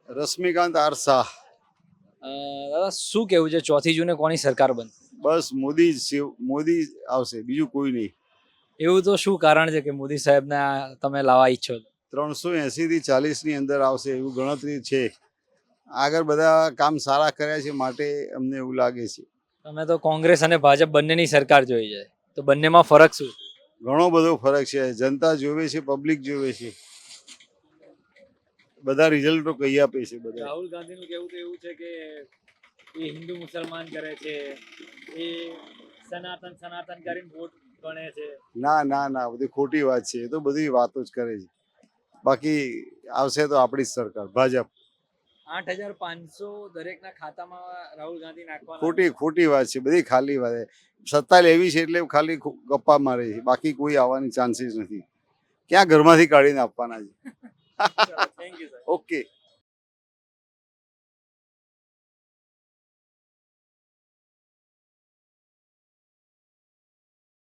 Rashmikant R Shah. દાદા શું કેવું છે 4 જૂને કોની સરકાર બનશે? બસ મોદી આવશે, બીજું કોઈ નહીં. એવું તો શું કારણ છે કે મોદી સાહેબને તમે લાવવા ઈચ્છો છો? 380 થી 40 ની અંદર આવશે એવું ગણતરી છે. આગળ બધા કામ સારા કર્યા છે માટે અમને એવું લાગે છે. તમે તો કોંગ્રેસ અને ભાજપ બંનેની સરકાર જોઈ છે, તો બંનેમાં ફરક શું? ઘણો બધો ફરક છે. જનતા જોવે છે, પબ્લિક જોવે છે. બધા રિઝલ્ટો કહી આપે છે બધા. રાહુલ ગાંધીનું કહેવું તો એવું છે કે એ હિન્દુ મુસલમાન કરે છે, એ સનાતન કરીને વોટ ગણે છે. ના બધી ખોટી વાત છે. એ તો બધી વાતો જ કરે છે. બાકી આવશે તો આપણી જ સરકાર, ભાજપ. 8,500 દરેકના ખાતામાં રાહુલ ગાંધી નાખવાના. ખોટી વાત છે, બધી ખાલી વાત છે. સત્તા લેવી છે એટલે ખાલી ગપ્પા મારે છે, બાકી કોઈ આવવાની ચાન્સીસ નથી. ક્યાં ઘરમાંથી કાઢીને આપવાના છે. Thank you sir. ઓકે.